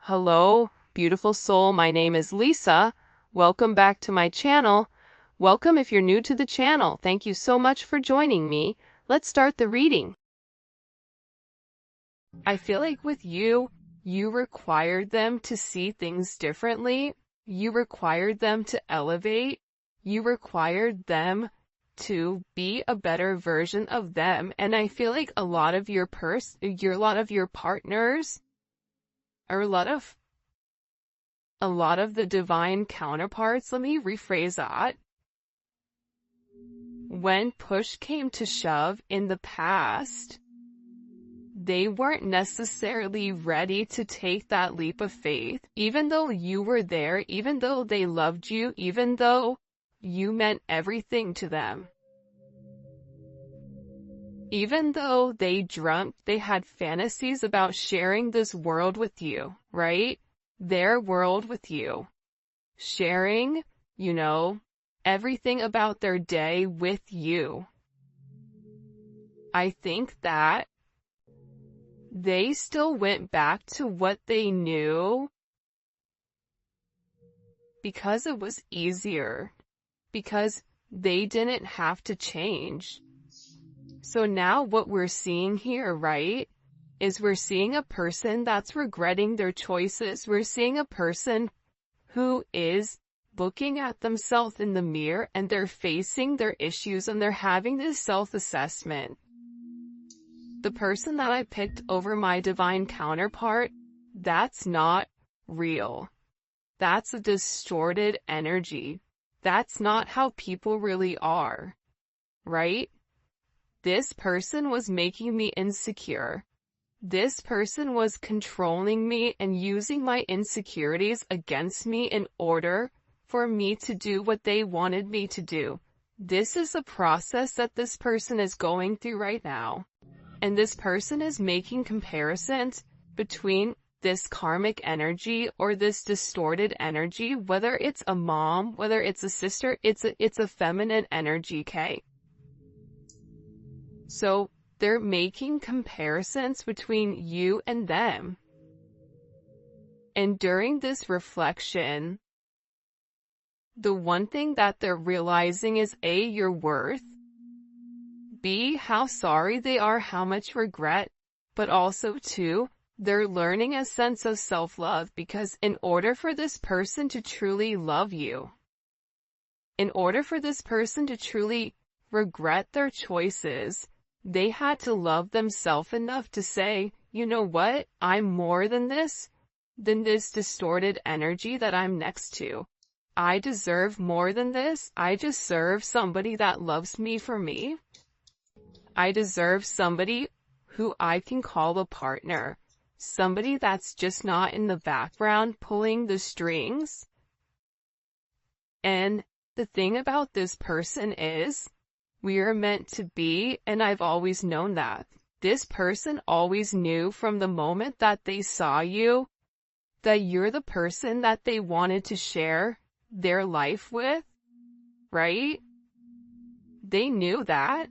Hello, beautiful soul. My name is Lisa. Welcome back to my channel. Welcome if you're new to the channel. Thank you so much for joining me. Let's start the reading. I feel like with you required them to see things differently. You required them to elevate. You required them to be a better version of them. And I feel like a lot of your partners, or a lot of the divine counterparts, let me rephrase that. When push came to shove in the past, they weren't necessarily ready to take that leap of faith, even though you were there, even though they loved you, even though you meant everything to them. Even though they had fantasies about sharing this world with you, right? Their world with you. Sharing, everything about their day with you. I think that they still went back to what they knew because it was easier, because they didn't have to change. So now what we're seeing here, right, is we're seeing a person that's regretting their choices. We're seeing a person who is looking at themselves in the mirror and they're facing their issues and they're having this self-assessment. The person that I picked over my divine counterpart, that's not real. That's a distorted energy. That's not how people really are, right? This person was making me insecure. This person was controlling me and using my insecurities against me in order for me to do what they wanted me to do. This is a process that this person is going through right now. And this person is making comparisons between this karmic energy or this distorted energy, whether it's a mom, whether it's a sister, it's a feminine energy, okay? So they're making comparisons between you and them. And during this reflection, the one thing that they're realizing is A, your worth, B, how sorry they are, how much regret, but also 2, they're learning a sense of self-love, because in order for this person to truly love you, in order for this person to truly regret their choices, they had to love themselves enough to say, you know what, I'm more than this distorted energy that I'm next to. I deserve more than this. I deserve somebody that loves me for me. I deserve somebody who I can call a partner. Somebody that's just not in the background pulling the strings. And the thing about this person is, we are meant to be, and I've always known that. This person always knew from the moment that they saw you that you're the person that they wanted to share their life with, right? They knew that.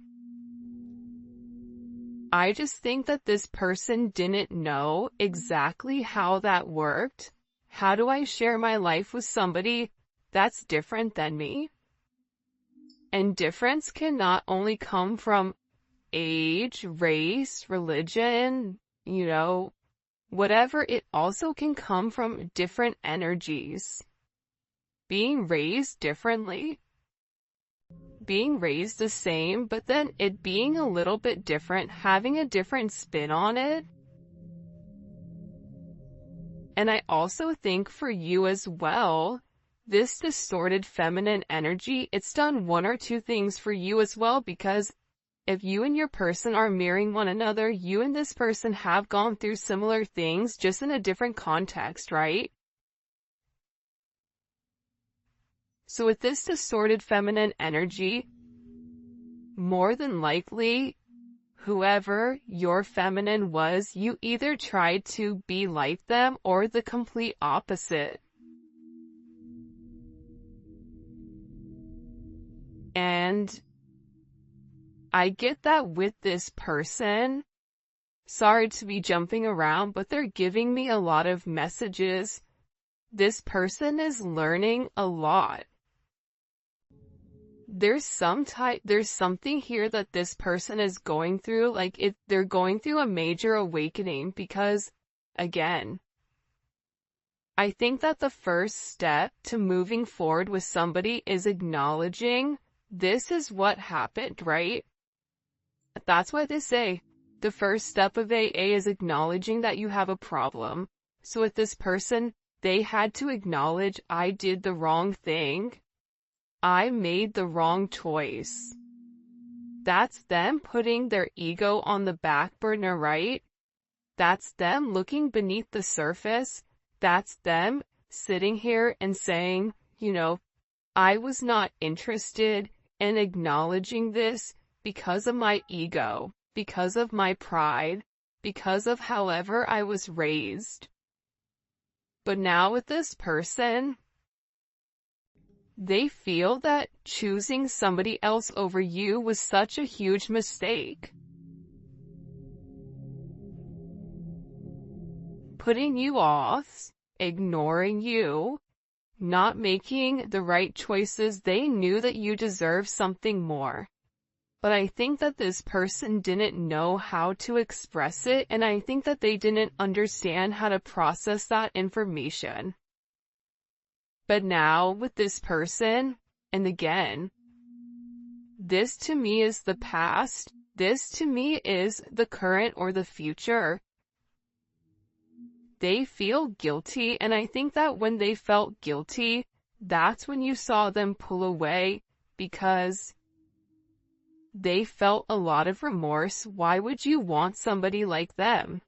I just think that this person didn't know exactly how that worked. How do I share my life with somebody that's different than me? And difference can not only come from age, race, religion, whatever, it also can come from different energies. Being raised differently, being raised the same, but then it being a little bit different, having a different spin on it. And I also think for you as well, this distorted feminine energy, it's done one or two things for you as well, because if you and your person are mirroring one another, you and this person have gone through similar things, just in a different context, right? So with this distorted feminine energy, more than likely, whoever your feminine was, you either tried to be like them or the complete opposite. And I get that with this person, Sorry to be jumping around, but they're giving me a lot of messages. This person is learning a lot. There's something here that this person is going through, they're going through a major awakening because, again, I think that the first step to moving forward with somebody is acknowledging this is what happened, right? That's why they say the first step of AA is acknowledging that you have a problem. So with this person, they had to acknowledge, I did the wrong thing. I made the wrong choice. That's them putting their ego on the back burner, right? That's them looking beneath the surface. That's them sitting here and saying, I was not interested in acknowledging this because of my ego, because of my pride, because of however I was raised. But now with this person, they feel that choosing somebody else over you was such a huge mistake. Putting you off, ignoring you, not making the right choices. They knew that you deserve something more. But I think that this person didn't know how to express it, and I think that they didn't understand how to process that information. But now with this person, and again, this to me is the past, this to me is the current or the future. They feel guilty, and I think that when they felt guilty, that's when you saw them pull away, because they felt a lot of remorse. Why would you want somebody like them?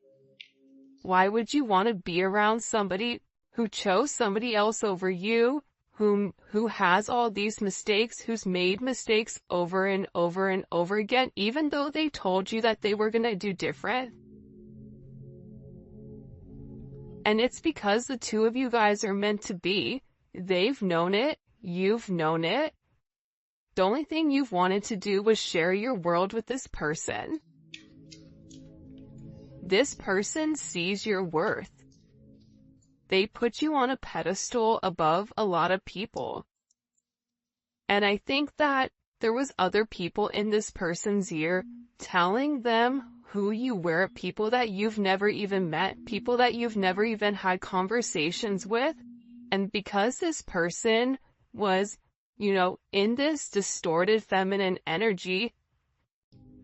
Why would you want to be around somebody who chose somebody else over you, who has all these mistakes, who's made mistakes over and over and over again, even though they told you that they were going to do different? And it's because the two of you guys are meant to be. They've known it. You've known it. The only thing you've wanted to do was share your world with this person. This person sees your worth. They put you on a pedestal above a lot of people. And I think that there was other people in this person's ear telling them who you were, people that you've never even met, people that you've never even had conversations with. And because this person was, in this distorted feminine energy,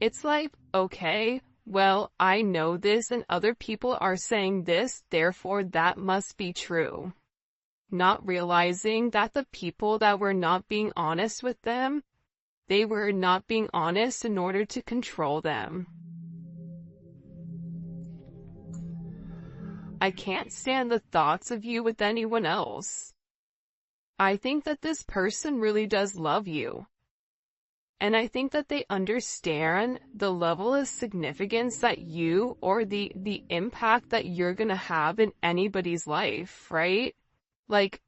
it's like, okay, well, I know this and other people are saying this, therefore that must be true. Not realizing that the people that were not being honest with them, they were not being honest in order to control them. I can't stand the thoughts of you with anyone else. I think that this person really does love you. And I think that they understand the level of significance that you, or the impact that you're gonna have in anybody's life, right? Like,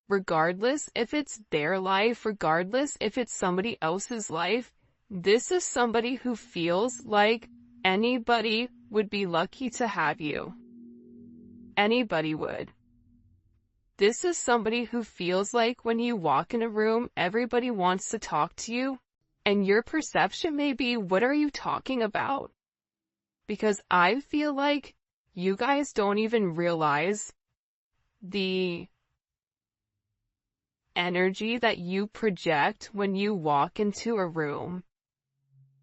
regardless if it's their life, regardless if it's somebody else's life, this is somebody who feels like anybody would be lucky to have you. Anybody would. This is somebody who feels like when you walk in a room, everybody wants to talk to you, and your perception may be, what are you talking about? Because I feel like you guys don't even realize the energy that you project when you walk into a room.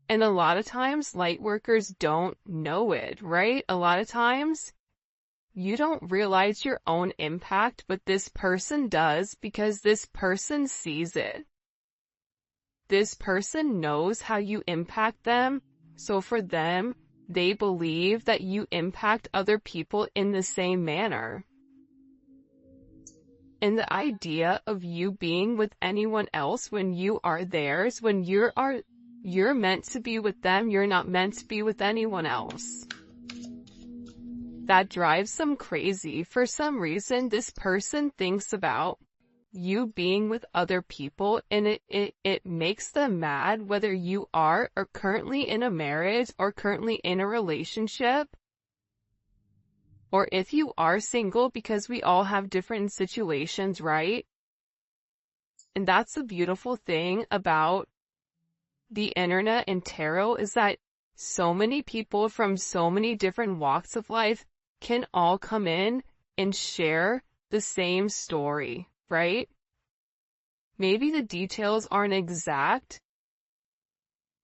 And a lot of times, light workers don't know it, right? A lot of times, you don't realize your own impact, but this person does, because this person sees it. This person knows how you impact them, so for them, they believe that you impact other people in the same manner. And the idea of you being with anyone else when you are theirs, when you're meant to be with them, you're not meant to be with anyone else. That drives them crazy. For some reason, this person thinks about you being with other people, and it makes them mad whether you are or currently in a marriage or currently in a relationship, or if you are single, because we all have different situations, right? And that's the beautiful thing about the internet and tarot, is that so many people from so many different walks of life can all come in and share the same story, right? Maybe the details aren't exact,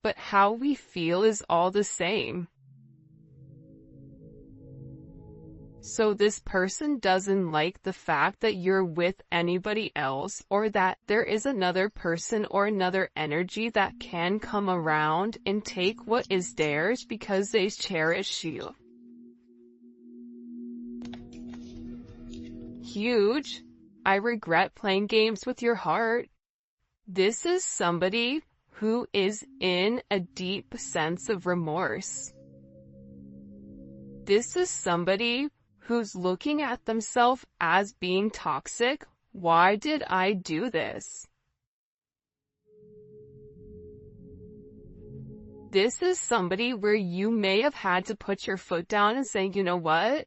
but how we feel is all the same. So this person doesn't like the fact that you're with anybody else, or that there is another person or another energy that can come around and take what is theirs because they cherish you. Huge. I regret playing games with your heart. This is somebody who is in a deep sense of remorse. This is somebody who's looking at themselves as being toxic. Why did I do this? This is somebody where you may have had to put your foot down and say, you know what?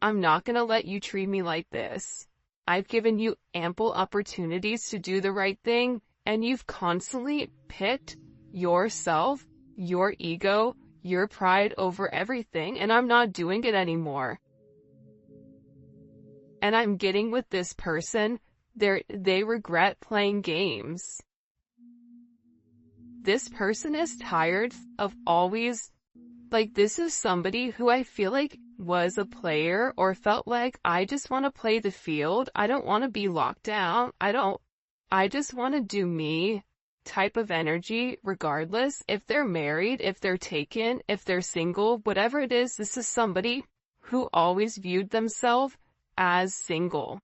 I'm not going to let you treat me like this. I've given you ample opportunities to do the right thing, and you've constantly picked yourself, your ego, your pride over everything, and I'm not doing it anymore. And I'm getting with this person, they regret playing games. This person is tired of always, this is somebody who I feel like was a player, or felt like, I just want to play the field. I don't want to be locked down. I just want to do me type of energy, regardless if they're married, if they're taken, if they're single, whatever it is. This is somebody who always viewed themselves as single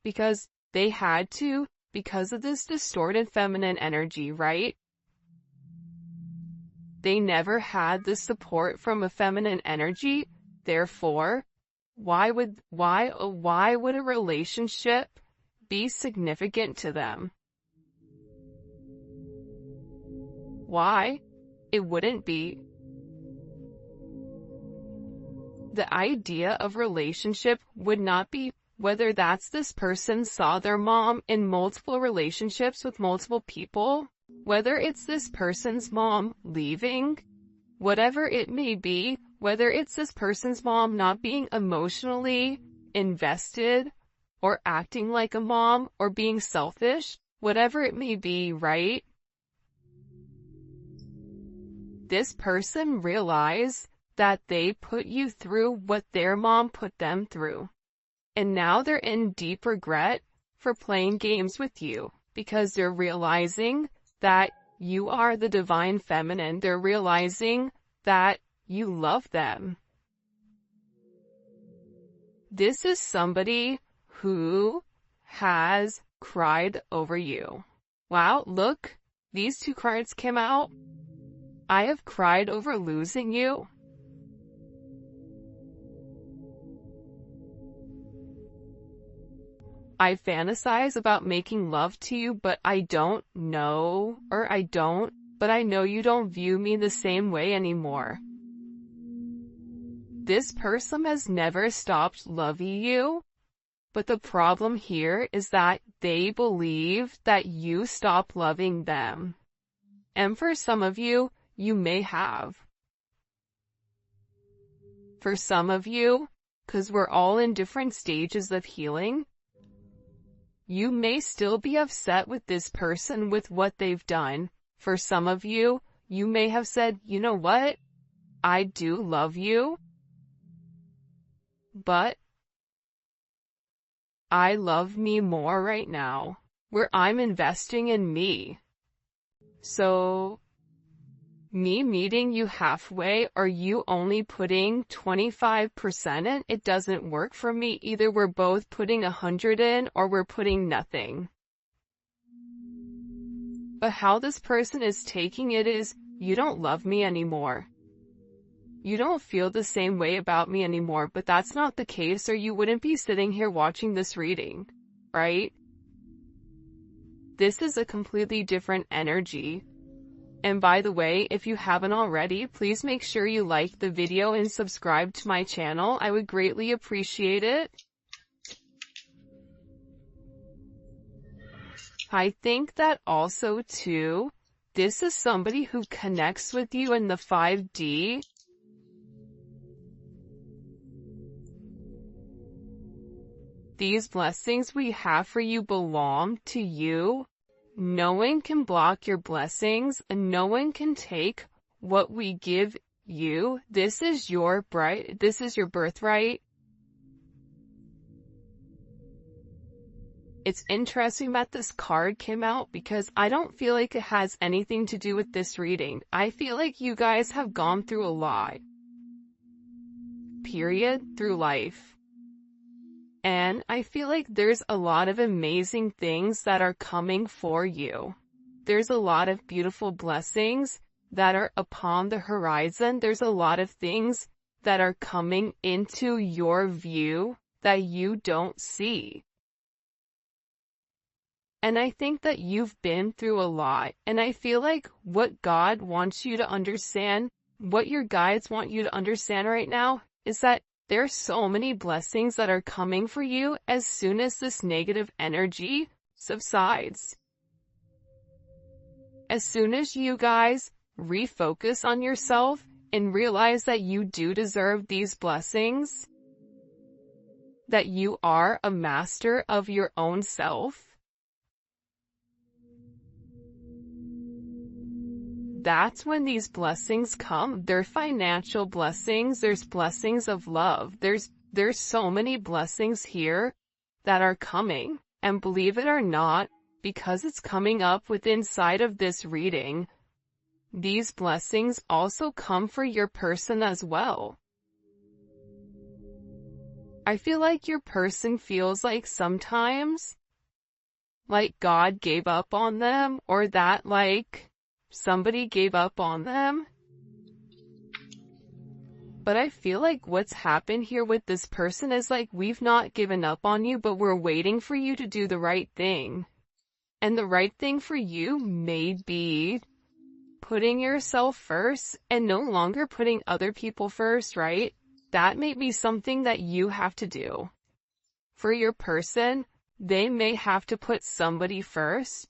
because they had to, because of this distorted feminine energy, right? They never had the support from a feminine energy. Therefore, why would a relationship be significant to them? Why? It wouldn't be. The idea of relationship would not be whether that's this person saw their mom in multiple relationships with multiple people, whether it's this person's mom leaving, whatever it may be, whether it's this person's mom not being emotionally invested or acting like a mom or being selfish, whatever it may be, right? This person realized that they put you through what their mom put them through. And now they're in deep regret for playing games with you, because they're realizing that you are the divine feminine. They're realizing that you love them. This is somebody who has cried over you. Wow, look, these two cards came out. I have cried over losing you. I fantasize about making love to you, but I don't know, but I know you don't view me the same way anymore. This person has never stopped loving you, but the problem here is that they believe that you stop loving them. And for some of you, you may have. For some of you, because we're all in different stages of healing, you may still be upset with this person with what they've done. For some of you, you may have said, you know what? I do love you, but I love me more right now, where I'm investing in me. So, me meeting you halfway, or you only putting 25% in, it doesn't work for me. Either we're both putting 100 in, or we're putting nothing. But how this person is taking it is, you don't love me anymore. You don't feel the same way about me anymore, but that's not the case, or you wouldn't be sitting here watching this reading. right? This is a completely different energy. And by the way, if you haven't already, please make sure you like the video and subscribe to my channel. I would greatly appreciate it. I think that also too, this is somebody who connects with you in the 5D. These blessings we have for you belong to you. No one can block your blessings, and no one can take what we give you. This is your birthright. It's interesting that this card came out because I don't feel like it has anything to do with this reading. I feel like you guys have gone through a lot. Period. Through life. And I feel like there's a lot of amazing things that are coming for you. There's a lot of beautiful blessings that are upon the horizon. There's a lot of things that are coming into your view that you don't see. And I think that you've been through a lot. And I feel like what God wants you to understand, what your guides want you to understand right now, is that there are so many blessings that are coming for you as soon as this negative energy subsides. As soon as you guys refocus on yourself and realize that you do deserve these blessings, that you are a master of your own self, that's when these blessings come. They're financial blessings. There's blessings of love. There's so many blessings here that are coming. And believe it or not, because it's coming up with inside of this reading, these blessings also come for your person as well. I feel like your person feels like sometimes like God gave up on them, or that like somebody gave up on them. But I feel like what's happened here with this person is like, we've not given up on you, but we're waiting for you to do the right thing. And the right thing for you may be putting yourself first and no longer putting other people first, right? That may be something that you have to do. For your person, they may have to put somebody first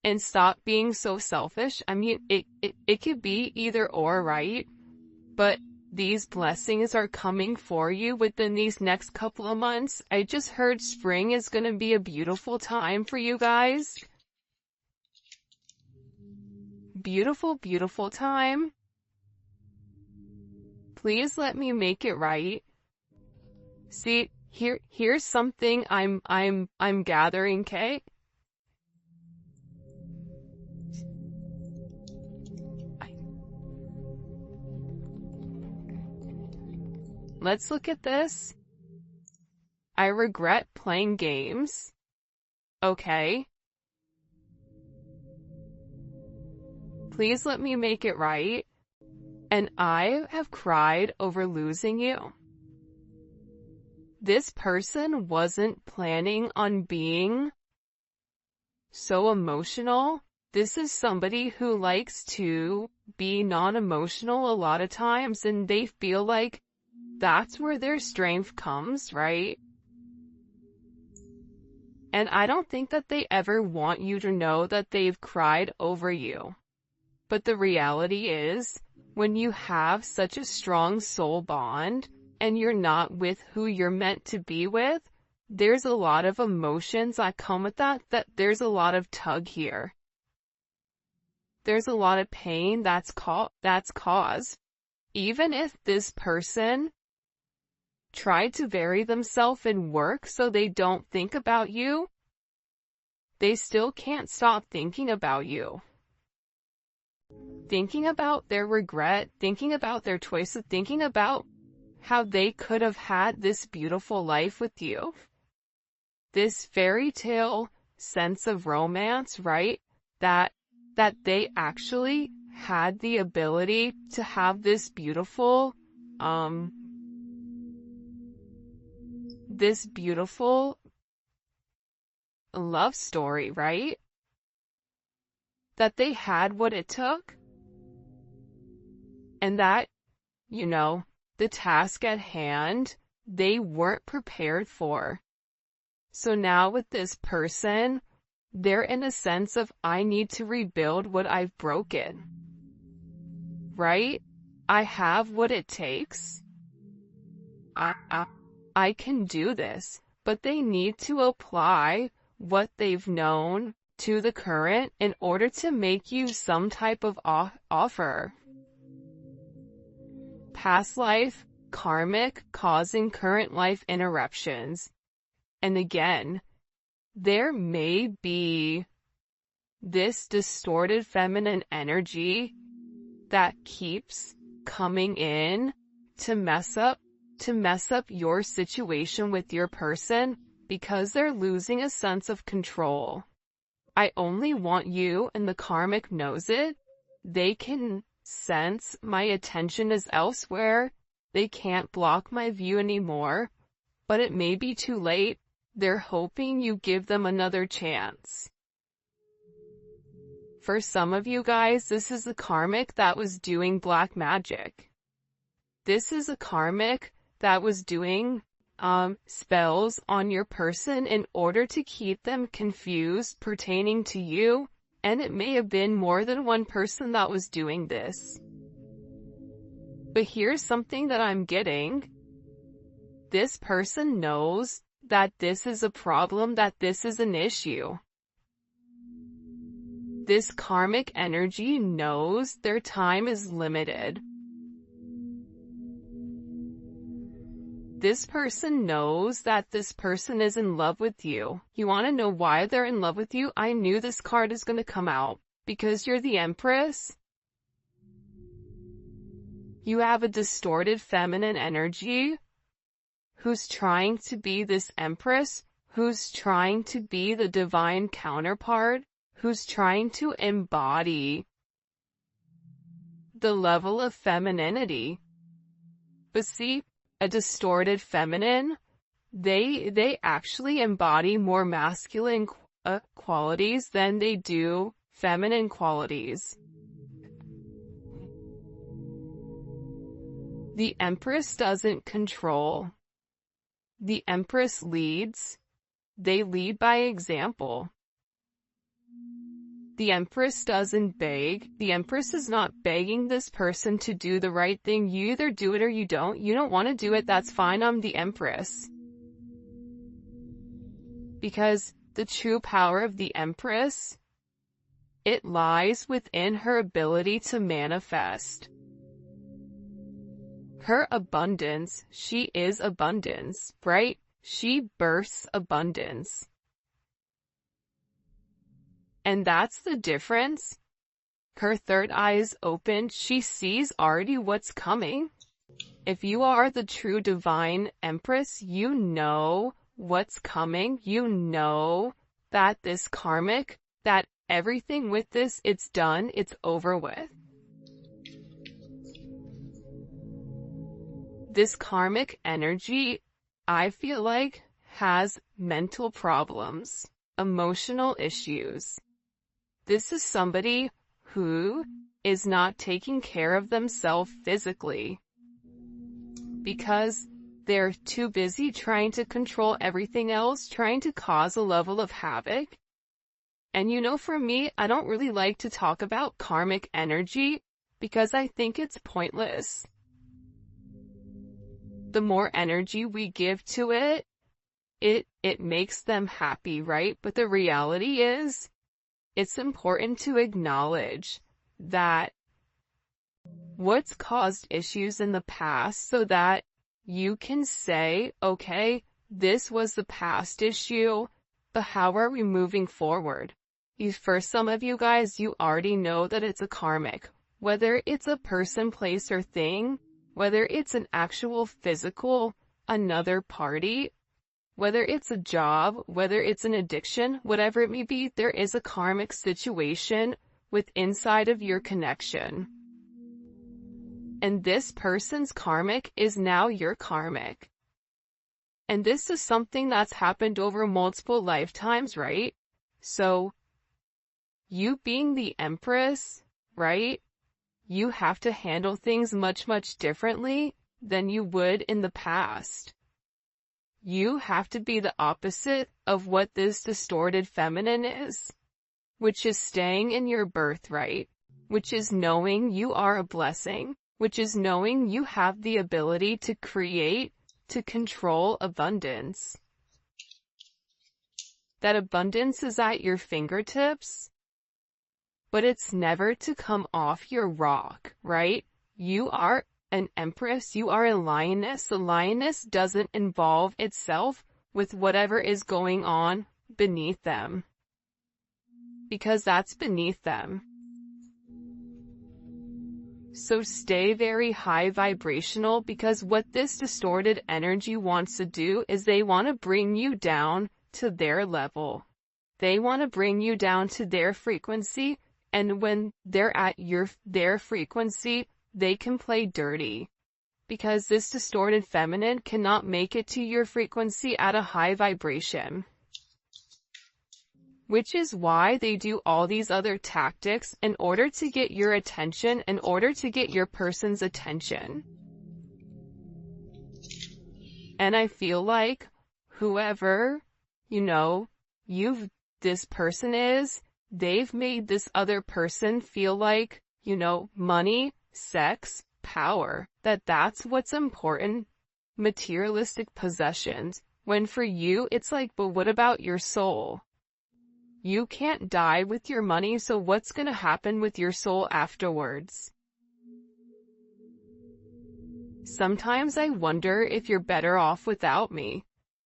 and stop being so selfish. I mean, it could be either or, right? But these blessings are coming for you within these next couple of months. I just heard spring is going to be a beautiful time for you guys. Beautiful, beautiful time. Please let me make it right. See, here's something I'm gathering, okay? Let's look at this. I regret playing games. Okay. Please let me make it right. And I have cried over losing you. This person wasn't planning on being so emotional. This is somebody who likes to be non-emotional a lot of times, and they feel like that's where their strength comes, right? And I don't think that they ever want you to know that they've cried over you. But the reality is, when you have such a strong soul bond, and you're not with who you're meant to be with, there's a lot of emotions that come with that there's a lot of tug here. There's a lot of pain that's caused. Even if this person tried to bury themselves in work so they don't think about you, they still can't stop thinking about you. Thinking about their regret, thinking about their choices, thinking about how they could have had this beautiful life with you. This fairy tale sense of romance, right? That they actually had the ability to have this beautiful love story, right? That they had what it took, and that, the task at hand, they weren't prepared for. So now with this person, they're in a sense of, I need to rebuild what I've broken, right? I have what it takes. I can do this, but they need to apply what they've known to the current in order to make you some type of offer. Past life, karmic, causing current life interruptions. And again, there may be this distorted feminine energy that keeps coming in to mess up your situation with your person because they're losing a sense of control. I only want you, and the karmic knows it. They can sense my attention is elsewhere. They can't block my view anymore, but it may be too late. They're hoping you give them another chance. For some of you guys, this is a karmic that was doing black magic. This is a karmic that was doing spells on your person in order to keep them confused pertaining to you, and it may have been more than one person that was doing this. But here's something that I'm getting. This person knows that this is a problem, that this is an issue. This karmic energy knows their time is limited. This person knows that this person is in love with you. You want to know why they're in love with you? I knew this card is going to come out. Because you're the Empress. You have a distorted feminine energy who's trying to be this Empress, who's trying to be the divine counterpart, who's trying to embody the level of femininity. But see, a distorted feminine, they actually embody more masculine qualities than they do feminine qualities. The Empress doesn't control. The Empress leads. They lead by example. The Empress doesn't beg. The Empress is not begging this person to do the right thing. You either do it or you don't. You don't want to do it, that's fine. I'm the Empress. Because the true power of the Empress, it lies within her ability to manifest. Her abundance, she is abundance, right? She births abundance. And that's the difference. Her third eye is open. She sees already what's coming. If you are the true divine Empress, you know what's coming. You know that this karmic, that everything with this, it's done, it's over with. This karmic energy, I feel like, has mental problems, emotional issues. This is somebody who is not taking care of themselves physically because they're too busy trying to control everything else, trying to cause a level of havoc. And for me, I don't really like to talk about karmic energy because I think it's pointless. The more energy we give to it, it makes them happy, right? But the reality is, it's important to acknowledge that what's caused issues in the past so that you can say, okay, this was the past issue, but how are we moving forward? For some of you guys, you already know that it's a karmic. Whether it's a person, place, or thing, whether it's an actual physical, another party, whether it's a job, whether it's an addiction, whatever it may be, there is a karmic situation with inside of your connection. And this person's karmic is now your karmic. And this is something that's happened over multiple lifetimes, right? So, you being the Empress, right? You have to handle things much, much differently than you would in the past. You have to be the opposite of what this distorted feminine is, which is staying in your birthright, which is knowing you are a blessing, which is knowing you have the ability to create, to control abundance. That abundance is at your fingertips, but it's never to come off your rock, right? You are an empress, you are a lioness. The lioness doesn't involve itself with whatever is going on beneath them, because that's beneath them. So stay very high vibrational, because what this distorted energy wants to do is they want to bring you down to their level. They want to bring you down to their frequency, and when they're at their frequency, they can play dirty. Because this distorted feminine cannot make it to your frequency at a high vibration. Which is why they do all these other tactics in order to get your attention, in order to get your person's attention. And I feel like whoever, this person is, they've made this other person feel like, money, sex, power, that's what's important, materialistic possessions, when for you it's like, but what about your soul? You can't die with your money, so what's gonna happen with your soul afterwards? Sometimes I wonder if you're better off without me.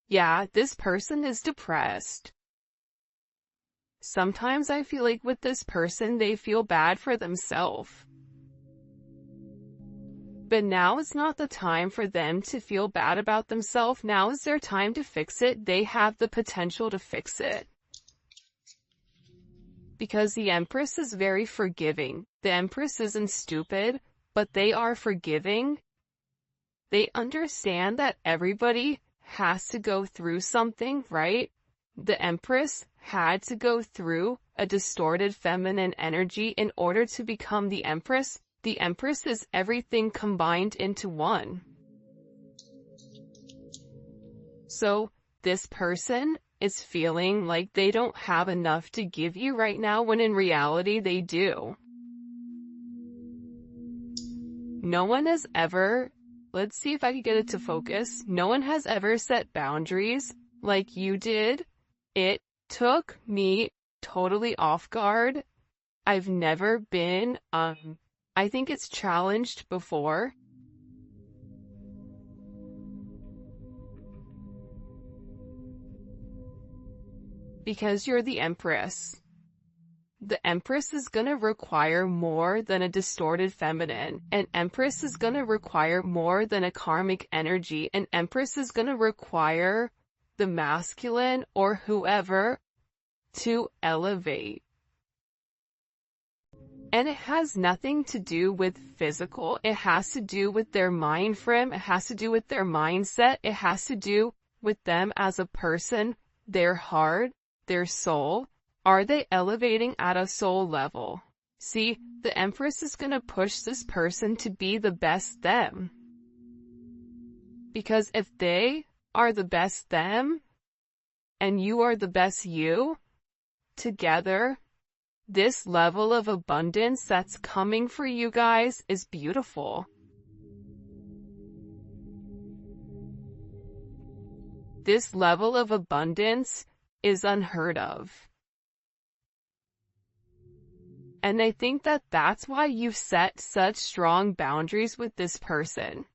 Yeah, this person is depressed. Sometimes I feel like with this person they feel bad for themselves. But now is not the time for them to feel bad about themselves. Now is their time to fix it. They have the potential to fix it. Because the Empress is very forgiving. The Empress isn't stupid, but they are forgiving. They understand that everybody has to go through something, right? The Empress had to go through a distorted feminine energy in order to become the Empress. The Empress is everything combined into one. So, this person is feeling like they don't have enough to give you right now, when in reality they do. No one has ever, let's see if I can get it to focus. No one has ever set boundaries like you did. It took me totally off guard. I've never been, I think it's challenged before. Because you're the Empress. The Empress is gonna require more than a distorted feminine. An Empress is gonna require more than a karmic energy. An Empress is gonna require the masculine or whoever to elevate. And it has nothing to do with physical. It has to do with their mind frame. It has to do with their mindset. It has to do with them as a person, their heart, their soul. Are they elevating at a soul level? See, the Empress is going to push this person to be the best them. Because if they are the best them, and you are the best you, together, this level of abundance that's coming for you guys is beautiful. This level of abundance is unheard of. And I think that that's why you've set such strong boundaries with this person.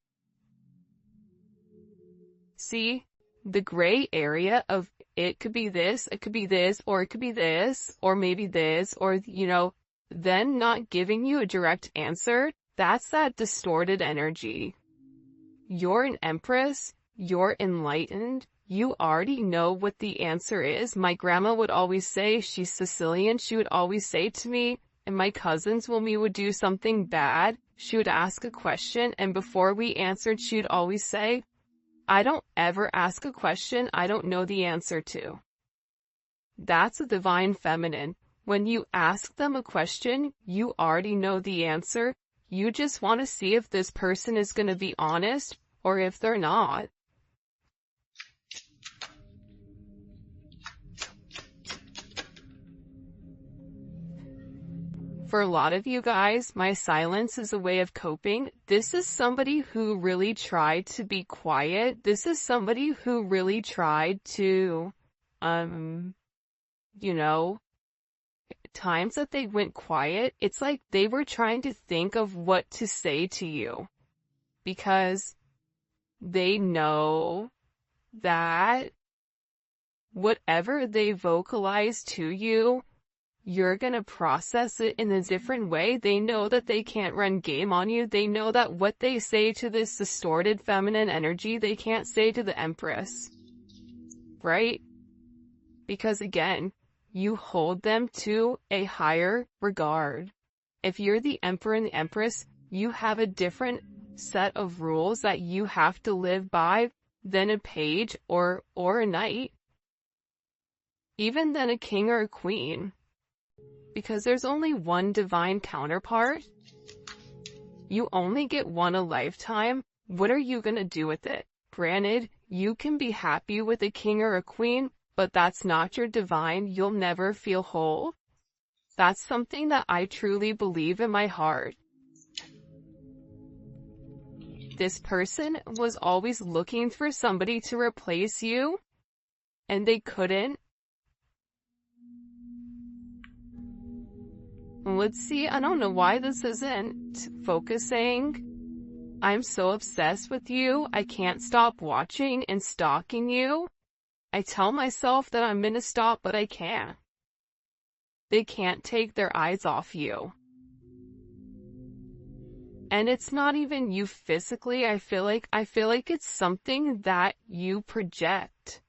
See, the gray area of it could be this, it could be this, or it could be this, or maybe this, or, then not giving you a direct answer, that's that distorted energy. You're an Empress, you're enlightened, you already know what the answer is. My grandma would always say, she's Sicilian, she would always say to me, and my cousins, when we would do something bad, she would ask a question, and before we answered, she would always say, I don't ever ask a question I don't know the answer to. That's a divine feminine. When you ask them a question, you already know the answer. You just want to see if this person is going to be honest or if they're not. For a lot of you guys, my silence is a way of coping. This is somebody who really tried to be quiet. This is somebody who really tried to, times that they went quiet, it's like they were trying to think of what to say to you. Because they know that whatever they vocalize to you, you're gonna process it in a different way. They know that they can't run game on you. They know that what they say to this distorted feminine energy, they can't say to the Empress. Right? Because again, you hold them to a higher regard. If you're the Emperor and the Empress, you have a different set of rules that you have to live by than a page or a knight. Even than a king or a queen. Because there's only one divine counterpart. You only get one a lifetime. What are you gonna do with it? Granted, you can be happy with a king or a queen, but that's not your divine. You'll never feel whole. That's something that I truly believe in my heart. This person was always looking for somebody to replace you, and they couldn't. Let's see, I don't know why this isn't focusing. I'm so obsessed with you, I can't stop watching and stalking you. I tell myself that I'm gonna stop, but I can't. They can't take their eyes off you. And it's not even you physically, I feel like it's something that you project.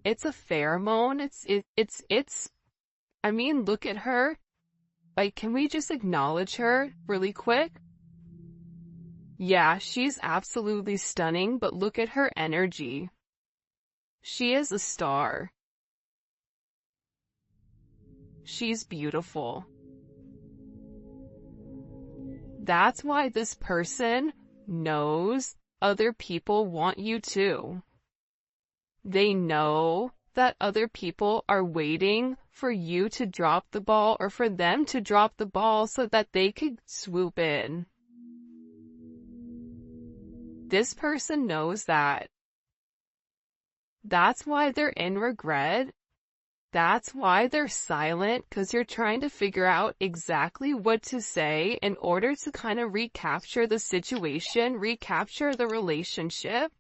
It's a pheromone, I mean, look at her. Like, can we just acknowledge her really quick? Yeah, she's absolutely stunning, but look at her energy. She is a star. She's beautiful. That's why this person knows other people want you too. They know that other people are waiting for you to drop the ball or for them to drop the ball so that they could swoop in. This person knows that. That's why they're in regret. That's why they're silent, because you're trying to figure out exactly what to say in order to kind of recapture the situation, recapture the relationship.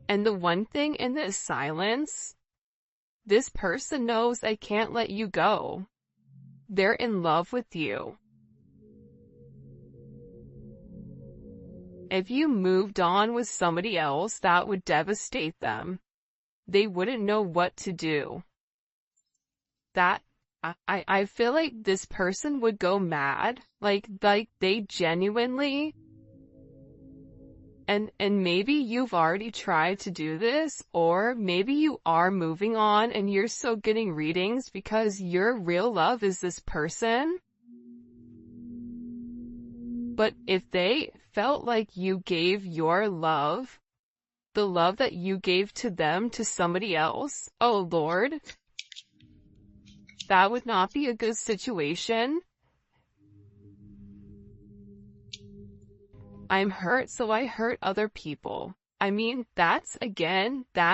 And the one thing in this silence, this person knows they can't let you go. They're in love with you. If you moved on with somebody else, that would devastate them. They wouldn't know what to do. I feel like this person would go mad. Like they genuinely, and maybe you've already tried to do this, or maybe you are moving on and you're still getting readings because your real love is this person. But if they felt like you gave your love, the love that you gave to them, to somebody else, oh Lord, that would not be a good situation. I'm hurt, so I hurt other people. I mean, that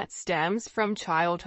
stems from childhood.